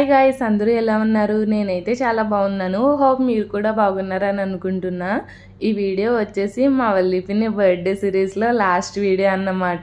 Hi guys, అందరూ ఎలా ఉన్నారు? నేనైతే చాలా బాగున్నాను. హోప్ మీరు కూడా బాగున్నారని అనుకుంటున్నా. ఈ వీడియో వచ్చేసి మా వల్లిపిన్ని బర్త్డే సిరీస్లో లాస్ట్ వీడియో అన్నమాట.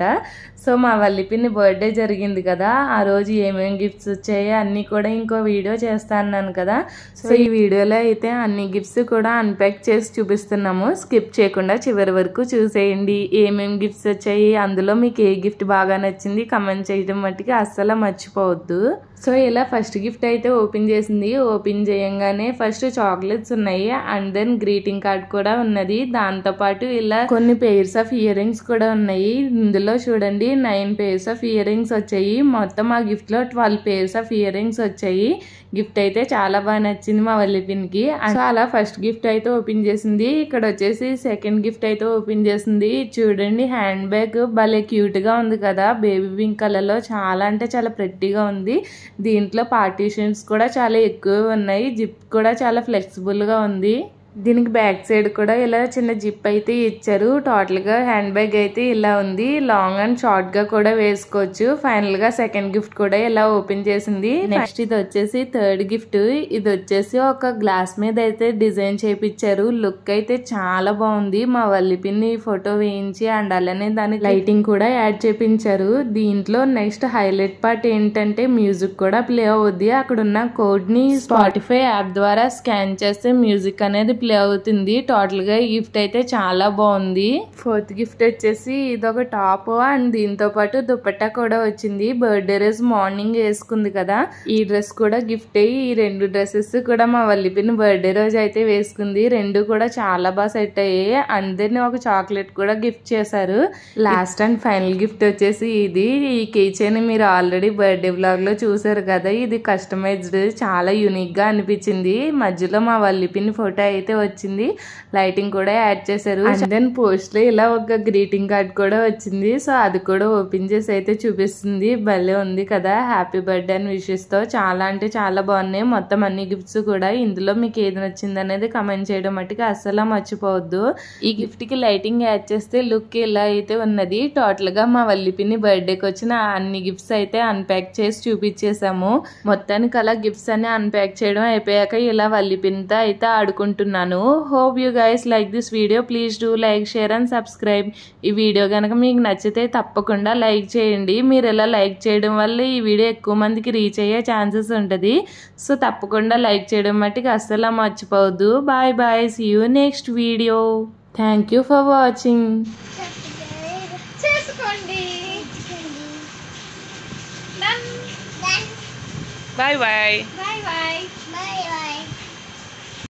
సో మా వల్లిపిన్ని బర్త్డే జరిగింది కదా, ఆ రోజు ఏమేమి గిఫ్ట్స్ వచ్చాయో అన్నీ కూడా ఇంకో వీడియో చేస్తా అన్నాను కదా. సో ఈ వీడియోలో అయితే అన్ని గిఫ్ట్స్ కూడా అన్ప్యాక్ చేసి చూపిస్తున్నాము. స్కిప్ చేయకుండా చివరి వరకు చూసేయండి. ఏమేమి గిఫ్ట్స్ వచ్చాయి, అందులో మీకు ఏ గిఫ్ట్ బాగా నచ్చింది కమెంట్ చేయడం మట్టికి అస్సలు మర్చిపోవద్దు. సో ఇలా ఫస్ట్ గిఫ్ట్ అయితే ఓపెన్ చేసింది. ఓపెన్ చేయంగానే ఫస్ట్ చాక్లెట్స్ ఉన్నాయి అండ్ దెన్ గ్రీటింగ్ కార్డ్ కూడా ఉన్నది. దాంతోపాటు ఇలా కొన్ని పెయిర్స్ ఆఫ్ ఇయర్ రింగ్స్ కూడా ఉన్నాయి. ఇందులో చూడండి 9 పెయిర్స్ ఆఫ్ ఇయర్ రింగ్స్ వచ్చాయి. మొత్తం ఆ గిఫ్ట్ లో 12 పెయిర్స్ ఆఫ్ ఇయర్ రింగ్స్ వచ్చాయి. గిఫ్ట్ అయితే చాలా బాగా నచ్చింది మా వల్లిపిన్కి. సో అలా ఫస్ట్ గిఫ్ట్ అయితే ఓపెన్ చేసింది. ఇక్కడ వచ్చేసి సెకండ్ గిఫ్ట్ అయితే ఓపెన్ చేసింది. చూడండి హ్యాండ్ బ్యాగ్ భలే క్యూట్ గా ఉంది కదా, బేబీ పింక్ కలర్ లో చాలా అంటే చాలా ప్రెట్టీగా ఉంది. దీంట్లో పార్టీషన్స్ కూడా చాలా ఎక్కువ ఉన్నాయి. జిప్ కూడా చాలా ఫ్లెక్సిబుల్ గా ఉంది. దీనికి బ్యాక్ సైడ్ కూడా ఇలా చిన్న జిప్ అయితే ఇచ్చారు. టోటల్ గా హ్యాండ్ బ్యాగ్ అయితే ఇలా ఉంది. లాంగ్ అండ్ షార్ట్ గా కూడా వేసుకోవచ్చు. ఫైనల్ గా సెకండ్ గిఫ్ట్ కూడా ఇలా ఓపెన్ చేసింది. నెక్స్ట్ ఇది వచ్చేసి థర్డ్ గిఫ్ట్. ఇది వచ్చేసి ఒక గ్లాస్ మీద అయితే డిజైన్ చేపించారు. లుక్ అయితే చాలా బాగుంది. మా వల్లిపిన్ని ఫోటో వేయించి అండ్ అలానే దానికి లైటింగ్ కూడా యాడ్ చేపించారు. దీంట్లో నెక్స్ట్ హైలైట్ పార్ట్ ఏంటంటే మ్యూజిక్ కూడా ప్లే అవుద్ది. అక్కడ ఉన్న కోడ్ ని స్పాటిఫై యాప్ ద్వారా స్కాన్ చేస్తే మ్యూజిక్ అనేది ప్లే అవుతుంది. టోటల్ గా గిఫ్ట్ అయితే చాలా బాగుంది. ఫోర్త్ గిఫ్ట్ వచ్చేసి ఇది ఒక టాప్ అండ్ దీంతో పాటు దుపట్టా కూడా వచ్చింది. బర్త్డే రోజు మార్నింగ్ వేసుకుంది కదా, ఈ డ్రెస్ కూడా గిఫ్ట్ అయ్యి ఈ రెండు డ్రెస్సెస్ కూడా మా వల్లిపిన్ బర్త్డే రోజు అయితే వేసుకుంది. రెండు కూడా చాలా బాగా సెట్ అయ్యాయి. అందరినీ ఒక చాక్లెట్ కూడా గిఫ్ట్ చేశారు. లాస్ట్ అండ్ ఫైనల్ గిఫ్ట్ వచ్చేసి ఇది. ఈ కీ చైన్ మీరు ఆల్రెడీ బర్త్డే బ్లాగ్ లో చూసారు కదా, ఇది కస్టమైజ్డ్ చాలా యూనిక్ గా అనిపించింది. మధ్యలో మా వల్లిపిన్ ఫోటో అయితే వచ్చింది. లైటింగ్ కూడా యాడ్ చేశారు. అండ్ దెన్ పోస్ట్ లో ఇలా ఒక గ్రీటింగ్ కార్డ్ కూడా వచ్చింది. సో అది కూడా ఓపెన్ చేసి అయితే చూపిస్తుంది. భలే ఉంది కదా, హ్యాపీ బర్త్డే అని విషెస్ తో. చాలా అంటే చాలా బాగున్నాయి మొత్తం అన్ని గిఫ్ట్స్ కూడా. ఇందులో మీకు ఏది నచ్చింది అనేది కమెంట్ చేయడం మట్టుకు అస్సలు మర్చిపోవద్దు. ఈ గిఫ్ట్ కి లైటింగ్ యాడ్ చేస్తే లుక్ ఇలా అయితే ఉన్నది. టోటల్ గా మా వల్లిపిన్ని బర్త్డేకి వచ్చిన అన్ని గిఫ్ట్స్ అయితే అన్ప్యాక్ చేసి చూపించేసాము. మొత్తానికి అలా గిఫ్ట్స్ అన్ని అన్ప్యాక్ చేయడం అయిపోయాక ఇలా వల్లిపిన్తో అయితే ఆడుకుంటున్నాను. Hope you guys like this video. Please do like, share and subscribe. ఈ వీడియో కనుక మీకు నచ్చితే తప్పకుండా లైక్ చేయండి. మీరు ఇలా లైక్ చేయడం వల్ల ఈ వీడియో ఎక్కువ మందికి రీచ్ అయ్యే ఛాన్సెస్ ఉంటుంది. సో తప్పకుండా లైక్ చేయడం మట్టుకు అస్సలు మర్చిపోవద్దు. Bye bye, see you next video. Thank you for watching. Bye bye.